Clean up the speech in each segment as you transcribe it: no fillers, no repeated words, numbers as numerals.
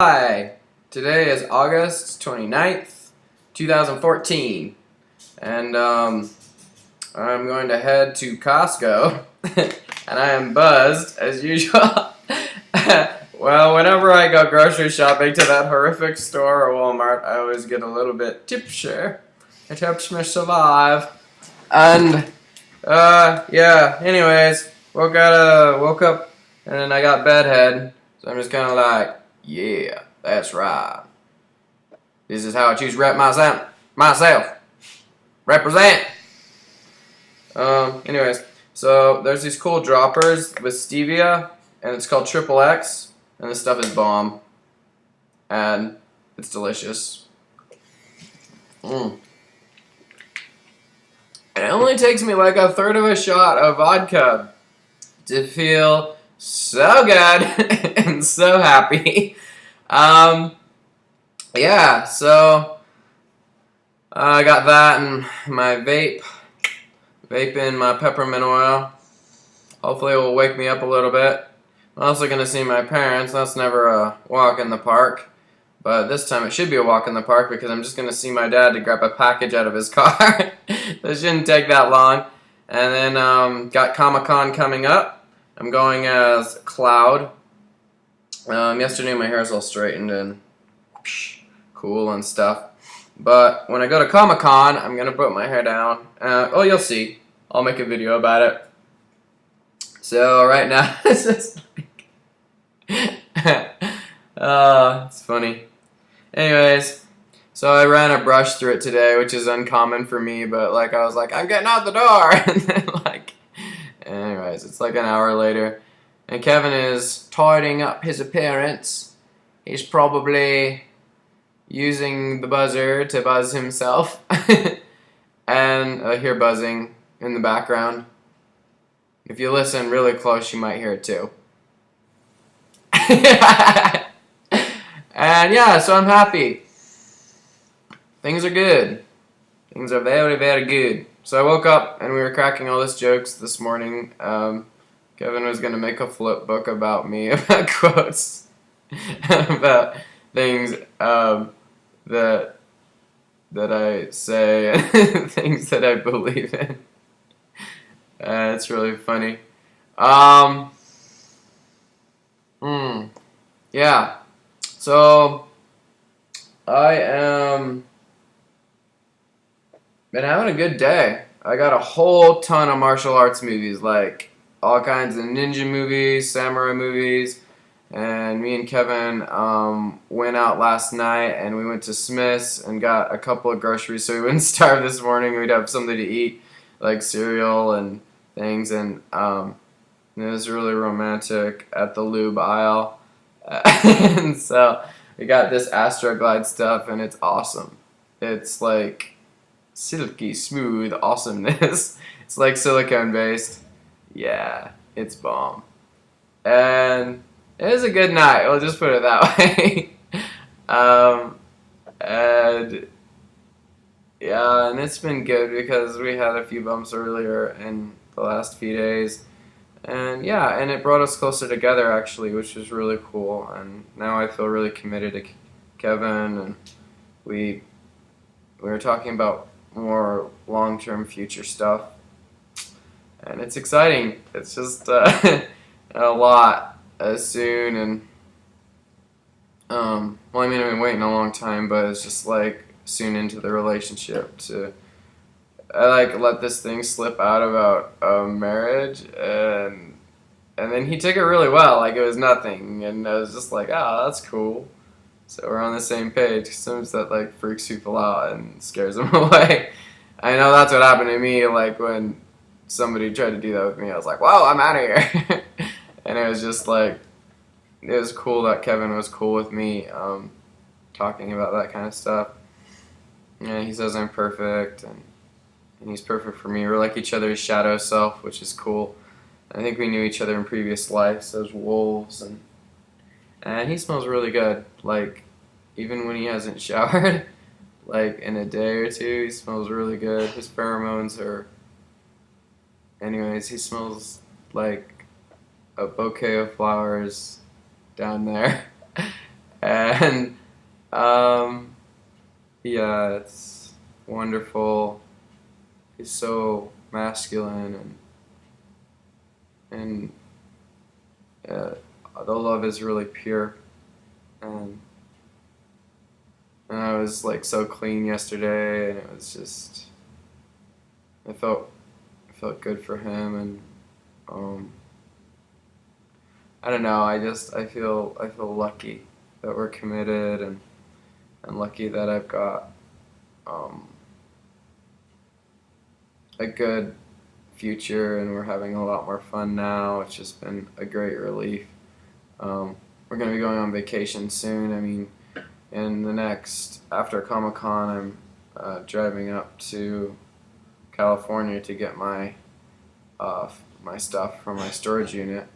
Hi, today is August 29th, 2014, and I'm going to head to Costco, and I am buzzed as usual. Well, whenever I go grocery shopping to that horrific store or Walmart, I always get a little bit tipsy. It helps me survive. And, yeah, anyways, woke up, and then I got bedhead, so I'm just kind of like, yeah, that's right. This is how I choose to rep myself. Represent. Anyways, so there's these cool droppers with stevia, and it's called Triple X, and this stuff is bomb, and it's delicious. It only takes me like a third of a shot of vodka to feel so good and so happy. Yeah, so I got that and my vaping my peppermint oil. Hopefully it will wake me up a little bit. I'm also going to see my parents. That's never a walk in the park. But this time it should be a walk in the park because I'm just going to see my dad to grab a package out of his car. That shouldn't take that long. And then got Comic-Con coming up. I'm going as Cloud. Yesterday my hair is all straightened and cool and stuff. But when I go to Comic-Con, I'm going to put my hair down. You'll see. I'll make a video about it. So right now, it's just it's funny. Anyways, so I ran a brush through it today, which is uncommon for me, but like I was like, I'm getting out the door. And then anyways, it's like an hour later. And Kevin is tidying up his appearance. He's probably using the buzzer to buzz himself. And I hear buzzing in the background. If you listen really close, you might hear it too. And yeah, so I'm happy. Things are good. Things are very, very good. So I woke up and we were cracking all these jokes this morning. Kevin was going to make a flip book about me, about quotes, about things that I say and things that I believe in. It's really funny. Yeah. So I am been having a good day. I got a whole ton of martial arts movies, like all kinds of ninja movies, samurai movies, and me and Kevin went out last night and we went to Smith's and got a couple of groceries so we wouldn't starve this morning. We'd have something to eat, like cereal and things, and it was really romantic at the lube aisle. And so we got this Astroglide stuff and it's awesome. It's like silky smooth awesomeness. It's like silicone based. Yeah, it's bomb. And it was a good night, we'll just put it that way. And yeah, and it's been good because we had a few bumps earlier in the last few days. And yeah, and it brought us closer together actually, which was really cool. And now I feel really committed to Kevin, and we were talking about more long-term future stuff. And it's exciting. It's just a lot soon, and well, I mean, I've been waiting a long time, but it's just like soon into the relationship to I like let this thing slip out about marriage, and then he took it really well, like it was nothing, and I was just like, oh, that's cool. So we're on the same page. Sometimes that like freaks people out and scares them away. I know that's what happened to me. Like when somebody tried to do that with me, I was like, whoa, I'm out of here. And it was just like it was cool that Kevin was cool with me talking about that kind of stuff. Yeah, he says I'm perfect, and he's perfect for me. We're like each other's shadow self, which is cool. I think we knew each other in previous lives as wolves, and he smells really good. Like even when he hasn't showered, like in a day or two, he smells really good. His pheromones are. Anyways, he smells like a bouquet of flowers down there. And yeah, it's wonderful. He's so masculine, and the love is really pure. And I was like so clean yesterday, and it was just it felt good for him, and um, I don't know. I feel lucky that we're committed, and lucky that I've got um, a good future, and we're having a lot more fun now. It's just been a great relief. We're gonna be going on vacation soon. I mean, in the next after Comic-Con, I'm driving up to California to get my stuff from my storage unit.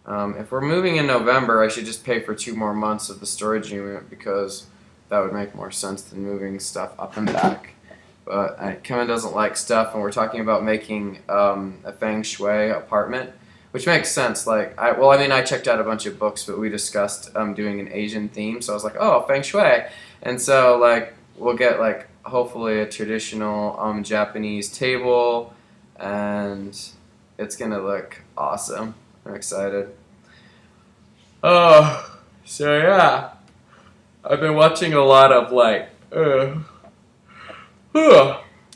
If we're moving in November, I should just pay for 2 more months of the storage unit because that would make more sense than moving stuff up and back. But Kevin doesn't like stuff, and we're talking about making a feng shui apartment, which makes sense. Like, I checked out a bunch of books, but we discussed doing an Asian theme, so I was like, oh, feng shui, and so like we'll get like hopefully a traditional Japanese table, and it's gonna look awesome. I'm excited. Oh, so yeah, I've been watching a lot of like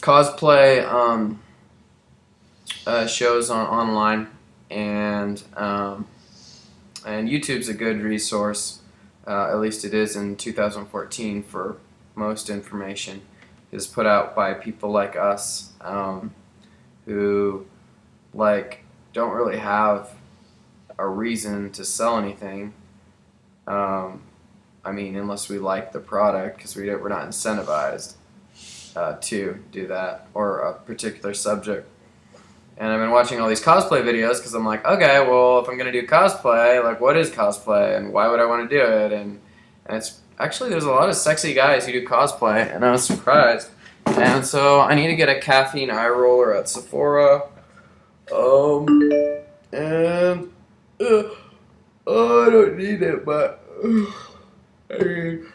cosplay shows online, and YouTube's a good resource. At least it is in 2014 for most information. Is put out by people like us who like don't really have a reason to sell anything. I mean, unless we like the product, because we're not incentivized to do that, or a particular subject. And I've been watching all these cosplay videos because I'm like, okay, well, if I'm going to do cosplay, like, what is cosplay, and why would I want to do it? And it's actually, there's a lot of sexy guys who do cosplay, and I was surprised. And so I need to get a caffeine eye roller at Sephora. And oh, I don't need it, but I mean,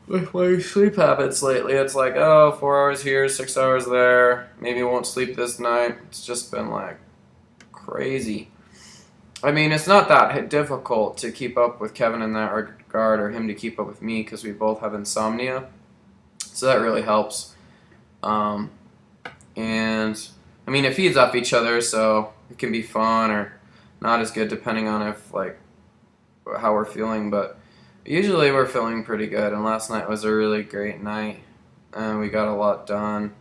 with my sleep habits lately, it's like, oh, 4 hours here, 6 hours there. Maybe I won't sleep this night. It's just been like crazy. I mean, it's not that difficult to keep up with Kevin in that regard, or him to keep up with me, because we both have insomnia. So that really helps. And I mean, it feeds off each other, so it can be fun or not as good depending on if like how we're feeling, but usually we're feeling pretty good, and last night was a really great night, and we got a lot done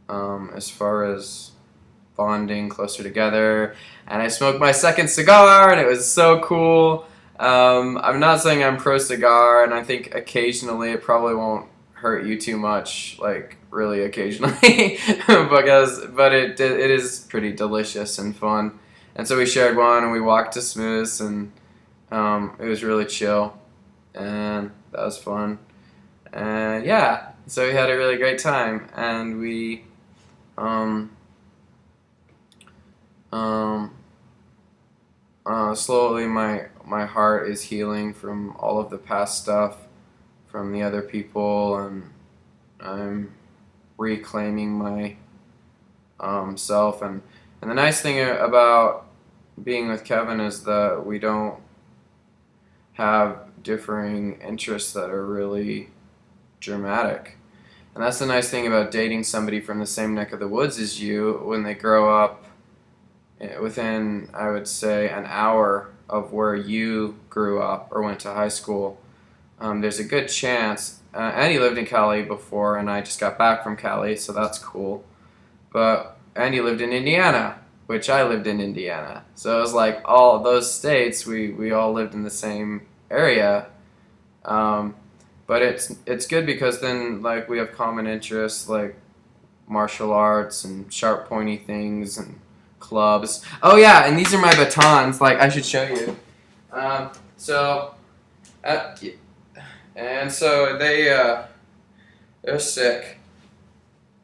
as far as bonding closer together, and I smoked my second cigar, and it was so cool. I'm not saying I'm pro cigar, and I think occasionally it probably won't hurt you too much, like really occasionally, but it is pretty delicious and fun. And so we shared one, and we walked to Smooth's, and it was really chill, and that was fun. And yeah, so we had a really great time, and we slowly my heart is healing from all of the past stuff from the other people, and I'm reclaiming my self. And the nice thing about being with Kevin is that we don't have differing interests that are really dramatic. And that's the nice thing about dating somebody from the same neck of the woods as you. When they grow up within, I would say, an hour of where you grew up or went to high school, there's a good chance. Andy lived in Cali before, and I just got back from Cali, so that's cool. But Andy lived in Indiana, which I lived in Indiana. So it was like all those states, we all lived in the same area. But it's good because then like we have common interests like martial arts and sharp pointy things and clubs. Oh yeah, and these are my batons. Like I should show you. And so they're sick,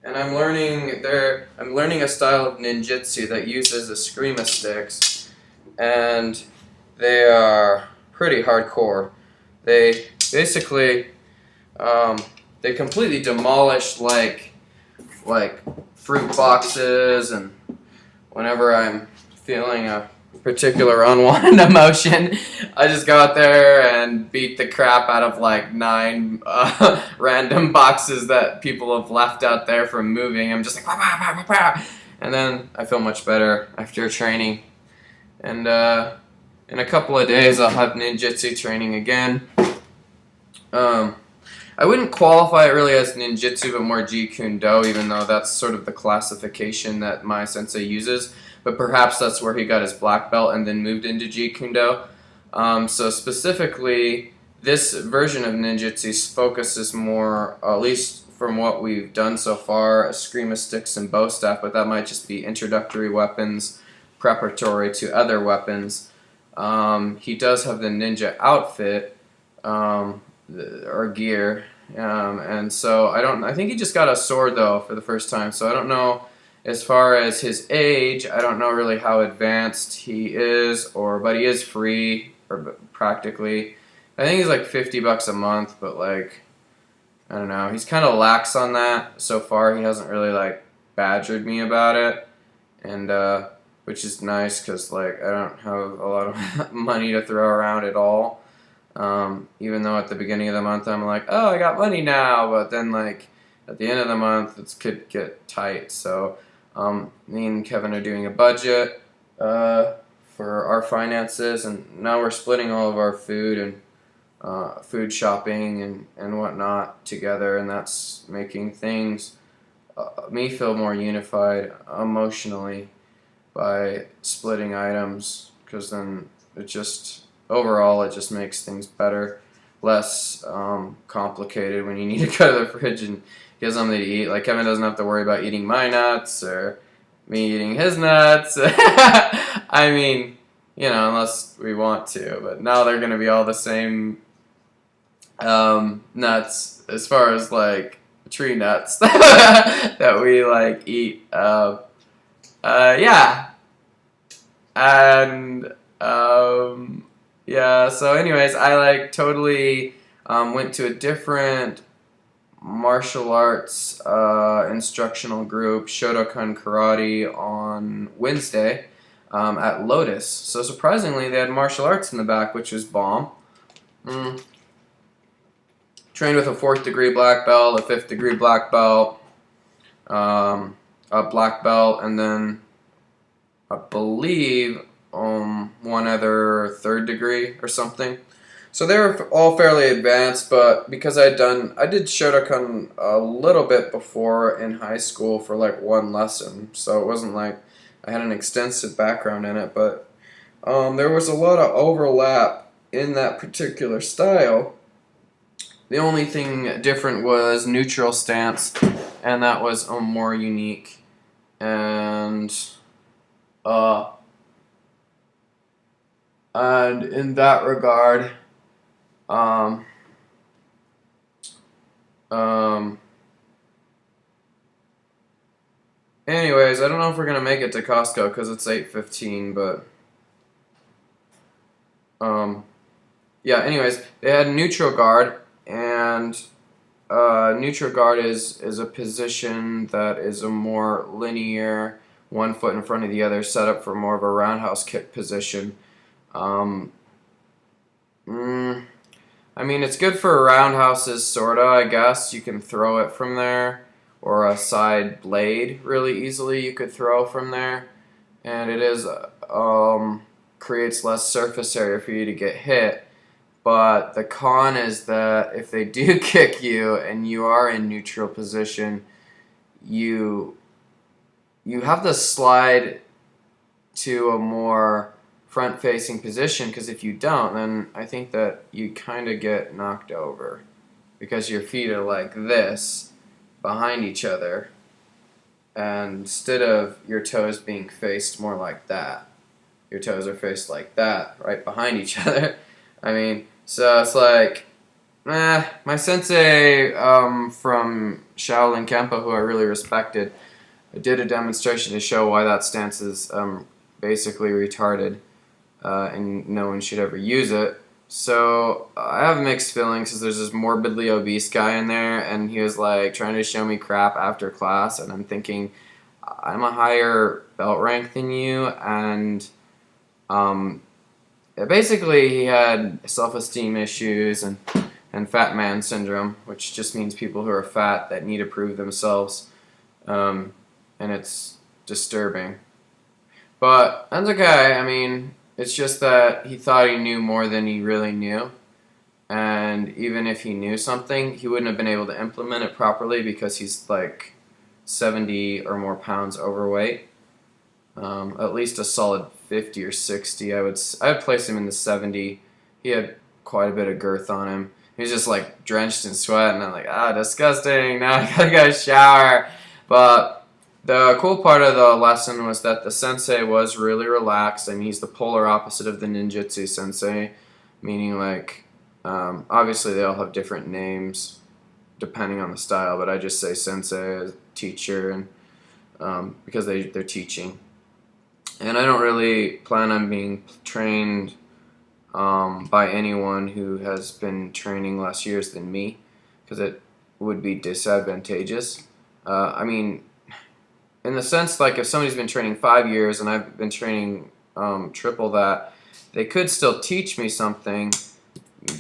and I'm learning a style of ninjutsu that uses eskrima sticks, and they are pretty hardcore. They basically, they completely demolished like fruit boxes, and whenever I'm feeling a particular unwanted emotion, I just go out there and beat the crap out of like 9 random boxes that people have left out there from moving. I'm just like, bah, bah, bah, bah, bah. And then I feel much better after training. And in a couple of days, I'll have ninjutsu training again. I wouldn't qualify it really as ninjutsu, but more Jeet Kune Do, even though that's sort of the classification that my sensei uses. But perhaps that's where he got his black belt and then moved into Jeet Kune Do. So specifically, this version of ninjutsu focuses more, at least from what we've done so far, eskrima sticks and bow staff, but that might just be introductory weapons preparatory to other weapons. He does have the ninja outfit, or gear, and so I think he just got a sword though for the first time, so I don't know as far as his age. I don't know really how advanced he is, but he is free, or practically. I think he's like $50 a month, but like, I don't know, he's kind of lax on that so far. He hasn't really like badgered me about it, and which is nice because like I don't have a lot of money to throw around at all. Even though at the beginning of the month I'm like, oh, I got money now, but then like at the end of the month it could get tight. So me and Kevin are doing a budget for our finances, and now we're splitting all of our food and food shopping and whatnot together, and that's making things me feel more unified emotionally by splitting items, because then it just overall it just makes things better, less complicated when you need to go to the fridge and get something to eat. Like Kevin doesn't have to worry about eating my nuts or me eating his nuts. I mean, you know, unless we want to, but now they're going to be all the same nuts as far as like tree nuts that we like eat. Yeah. And yeah, so anyways, I like totally went to a different martial arts instructional group, Shotokan Karate, on Wednesday at Lotus. So surprisingly, they had martial arts in the back, which was bomb. Trained with a 4th degree black belt, a 5th degree black belt, a black belt, and then I believe one other 3rd degree or something. So they were all fairly advanced, but because I did Shotokan a little bit before in high school for like one lesson, so it wasn't like I had an extensive background in it, but there was a lot of overlap in that particular style. The only thing different was neutral stance, and that was more unique. And in that regard, anyways, I don't know if we're gonna make it to Costco because it's 8:15, but yeah. Anyways, they had neutral guard, and neutral guard is a position that is a more linear, one foot in front of the other, set up for more of a roundhouse kick position. I mean, it's good for roundhouses, sorta, I guess. You can throw it from there, or a side blade really easily you could throw from there. And it is, creates less surface area for you to get hit. But the con is that if they do kick you and you are in neutral position, you have to slide to a more front-facing position, because if you don't, then I think that you kind of get knocked over because your feet are like this behind each other, and instead of your toes being faced more like that, your toes are faced like that, right behind each other. I mean, so it's like, my sensei from Shaolin Kempo, who I really respected, did a demonstration to show why that stance is basically retarded, and no one should ever use it. So I have mixed feelings because there's this morbidly obese guy in there, and he was like trying to show me crap after class, and I'm thinking, I'm a higher belt rank than you, and um, basically he had self-esteem issues and fat man syndrome, which just means people who are fat that need to prove themselves, and it's disturbing. But that's okay. I mean, it's just that he thought he knew more than he really knew. And even if he knew something, he wouldn't have been able to implement it properly because he's like 70 or more pounds overweight. At least a solid 50 or 60. I'd place him in the 70. He had quite a bit of girth on him. He was just like drenched in sweat, and I'm like, disgusting. Now I gotta go shower. But the cool part of the lesson was that the sensei was really relaxed. I mean, he's the polar opposite of the ninjutsu sensei, meaning like, obviously they all have different names depending on the style, but I just say sensei as teacher, and because they're teaching. And I don't really plan on being trained by anyone who has been training less years than me, because it would be disadvantageous. I mean, in the sense, like, if somebody's been training 5 years and I've been training triple that, they could still teach me something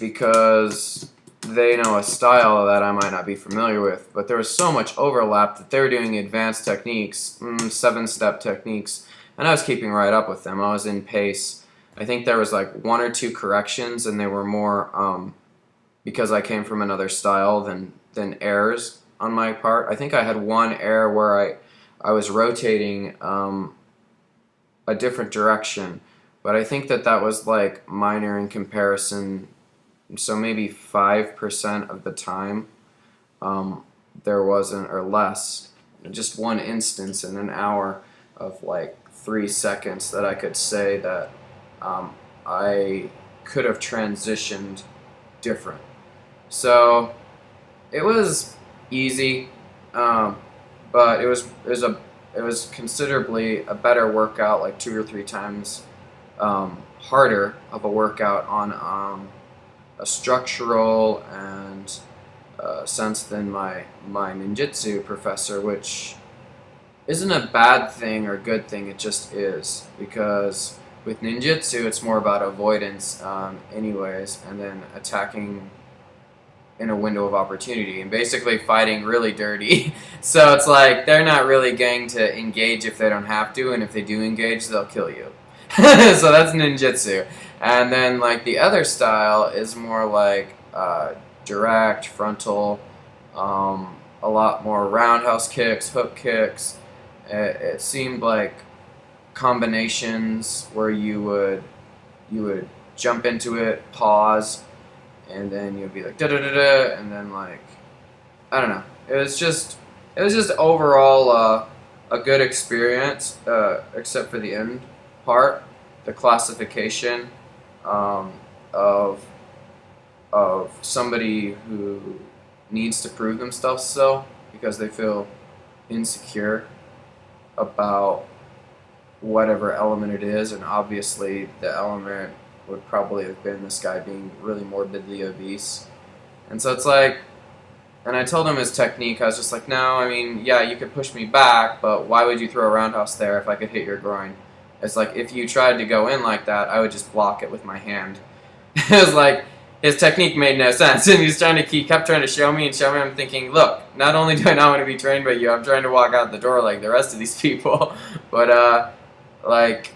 because they know a style that I might not be familiar with. But there was so much overlap that they were doing advanced techniques, 7-step techniques, and I was keeping right up with them. I was in pace. I think there was like 1 or 2 corrections, and they were more because I came from another style than errors on my part. I think I had 1 error where I was rotating a different direction, but I think that was like minor in comparison. So maybe 5% of the time there wasn't, or less, just 1 instance in an hour of like 3 seconds that I could say that I could have transitioned different. So it was easy, but it was considerably a better workout, like 2 or 3 times harder of a workout on a structural and sense than my ninjutsu professor, which isn't a bad thing or good thing. It just is, because with ninjutsu it's more about avoidance anyways, and then attacking in a window of opportunity and basically fighting really dirty. So it's like they're not really going to engage if they don't have to, and if they do engage, they'll kill you. So that's ninjutsu. And then like the other style is more like direct, frontal, a lot more roundhouse kicks, hook kicks. It seemed like combinations where you would jump into it, pause, and then you'd be like da da da da, and then like I don't know. It was just overall a good experience, except for the end part, the classification of somebody who needs to prove themselves still because they feel insecure about whatever element it is, and obviously the element would probably have been this guy being really morbidly obese. And so it's like, and I told him his technique. I was just like, no, I mean, yeah, you could push me back, but why would you throw a roundhouse there if I could hit your groin? It's like, if you tried to go in like that, I would just block it with my hand. It was like, his technique made no sense, and he kept trying to show me. I'm thinking, look, not only do I not want to be trained by you, I'm trying to walk out the door like the rest of these people. But like,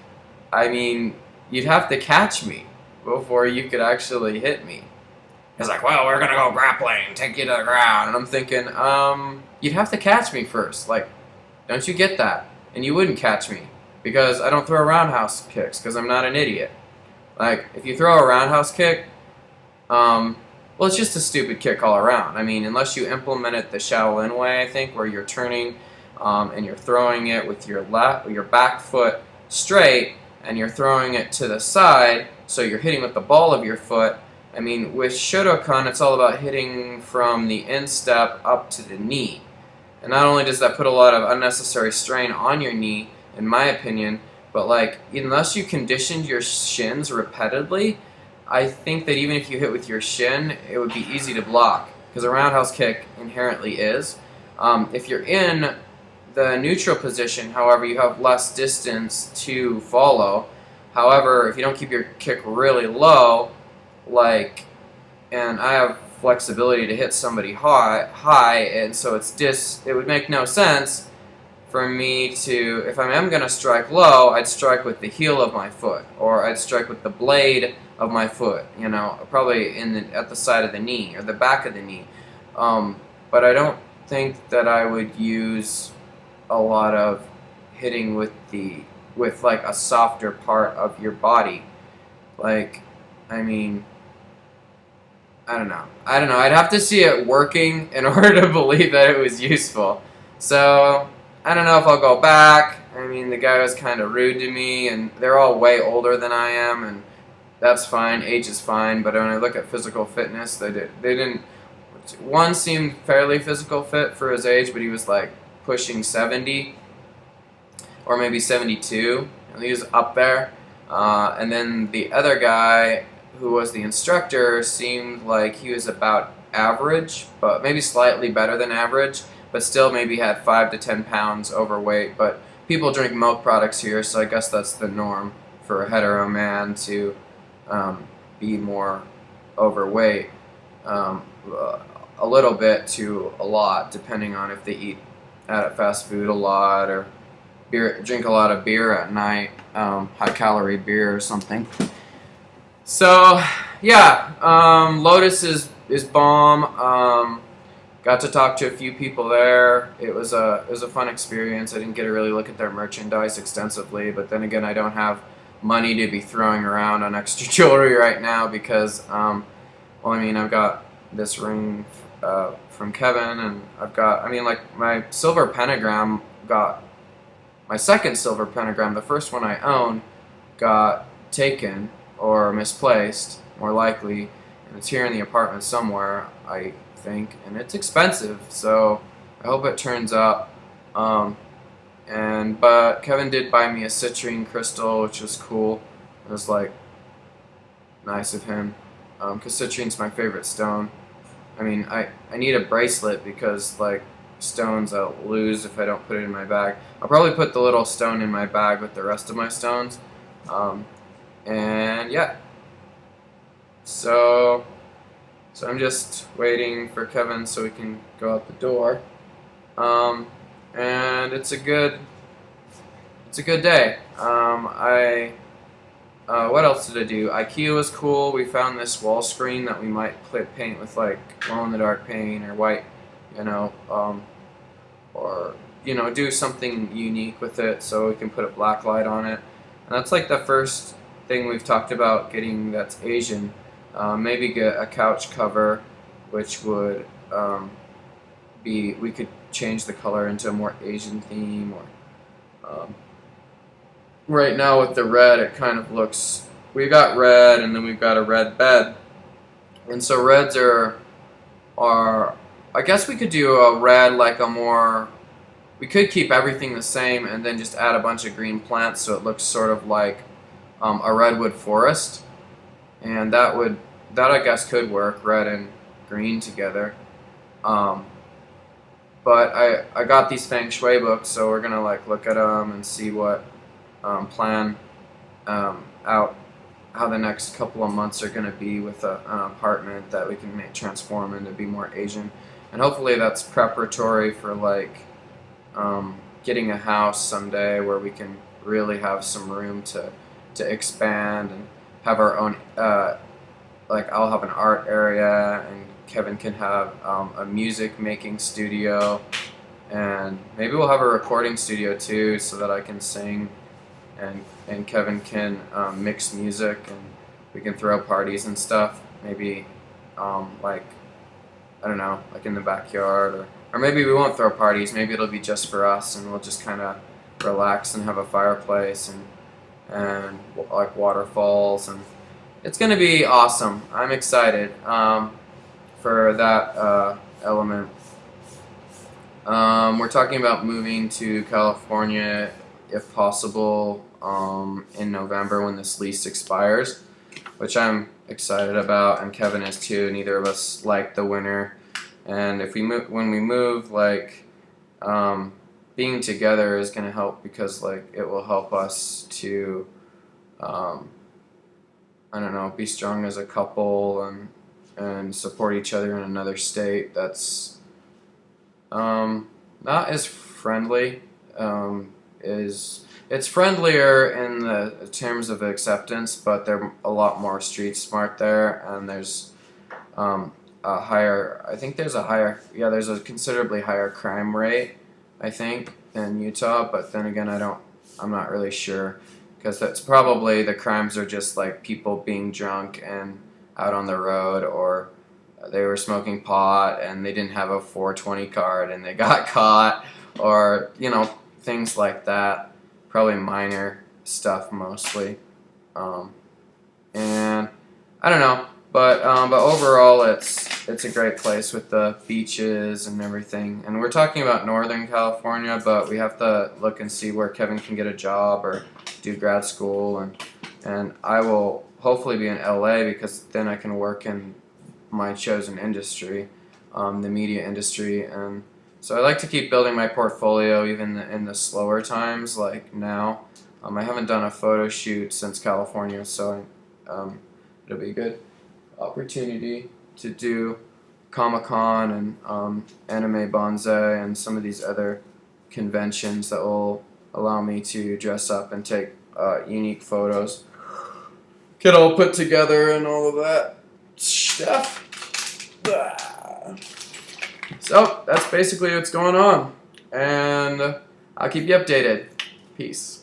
I mean, you'd have to catch me before you could actually hit me. He's like, well, we're gonna go grappling, take you to the ground, and I'm thinking, you'd have to catch me first. Like, don't you get that? And you wouldn't catch me because I don't throw roundhouse kicks because I'm not an idiot. Like, if you throw a roundhouse kick, well, it's just a stupid kick all around. I mean, unless you implement it the Shaolin way, I think, where you're turning and you're throwing it with your back foot straight, and you're throwing it to the side, so you're hitting with the ball of your foot. I mean, with Shotokan, it's all about hitting from the instep up to the knee. And not only does that put a lot of unnecessary strain on your knee, in my opinion, but like, unless you conditioned your shins repeatedly, I think that even if you hit with your shin, it would be easy to block because a roundhouse kick inherently is. If you're in the neutral position, however, you have less distance to follow. However, if you don't keep your kick really low, like, and I have flexibility to hit somebody high, and so it would make no sense for me to, if I am going to strike low, I'd strike with the heel of my foot, or I'd strike with the blade of my foot, probably at the side of the knee, or the back of the knee. But I don't think that I would use a lot of hitting with like a softer part of your body. Like, I mean, I don't know. I'd have to see it working in order to believe that it was useful. So, I don't know if I'll go back. I mean, the guy was kind of rude to me, and they're all way older than I am, and that's fine. Age is fine, but when I look at physical fitness, they didn't. One seemed fairly physical fit for his age, but he was like pushing 70 or maybe 72. He was up there. And then the other guy who was the instructor seemed like he was about average, but maybe slightly better than average, but still maybe had 5 to 10 pounds overweight. But people drink milk products here, so I guess that's the norm for a hetero man to be more overweight. A little bit to a lot, depending on if they eat at fast food a lot or drink a lot of beer at night, high calorie beer or something. So yeah, Lotus is bomb. Got to talk to a few people there. It was a fun experience. I didn't get to really look at their merchandise extensively, but then again, I don't have money to be throwing around on extra jewelry right now because, I've got this ring from Kevin, and I've got, my silver pentagram my second silver pentagram, the first one I owned, got taken or misplaced, more likely, and it's here in the apartment somewhere, I think, and it's expensive, so I hope it turns up. But Kevin did buy me a citrine crystal, which was cool. It was like nice of him, because citrine's my favorite stone. I need a bracelet because, like, stones I'll lose if I don't put it in my bag. I'll probably put the little stone in my bag with the rest of my stones. And yeah. So I'm just waiting for Kevin so we can go out the door. And it's a good day. What else did I do? IKEA was cool. We found this wall screen that we might paint with like glow-in-the-dark paint or white, or do something unique with it so we can put a black light on it. And that's like the first thing we've talked about getting that's Asian. Maybe get a couch cover, which would we could change the color into a more Asian theme, or right now with the red, it kind of looks. We've got red, and then we've got a red bed, and so reds are. I guess we could do a red like a more. We could keep everything the same, and then just add a bunch of green plants, so it looks sort of like a redwood forest, and that I guess could work, red and green together. But I got these feng shui books, so we're gonna like look at them and see what plan out how the next couple of months are gonna be with an apartment that we can transform into be more Asian, and hopefully that's preparatory for like getting a house someday where we can really have some room to expand and have our own. Like I'll have an art area, and Kevin can have a music making studio, and maybe we'll have a recording studio too, so that I can sing, and Kevin can mix music, and we can throw parties and stuff. Maybe like I don't know, like in the backyard, or maybe we won't throw parties. Maybe it'll be just for us, and we'll just kind of relax and have a fireplace and like waterfalls, and it's going to be awesome. I'm excited for that element. We're talking about moving to California, if possible, in November when this lease expires. which I'm excited about, and Kevin is too. Neither of us like the winter, and if we move, when we move, like, being together is gonna help because like it will help us to, I don't know, be strong as a couple and support each other in another state that's not as friendly. Is It's friendlier in the terms of acceptance, but they're a lot more street smart there, and there's a higher. I think there's a higher. Yeah, there's a considerably higher crime rate, I think, in Utah. But then again, I'm not really sure because that's probably the crimes are just like people being drunk and out on the road, or they were smoking pot and they didn't have a 420 card and they got caught, or things like that. Probably minor stuff mostly, and I don't know, but overall it's a great place with the beaches and everything. And we're talking about Northern California, but we have to look and see where Kevin can get a job or do grad school, and I will hopefully be in LA because then I can work in my chosen industry, the media industry. And so I like to keep building my portfolio even in the slower times like now. I haven't done a photo shoot since California, so it'll be a good opportunity to do Comic-Con and Anime Banzai and some of these other conventions that will allow me to dress up and take unique photos, get all put together and all of that stuff. So that's basically what's going on, and I'll keep you updated. Peace.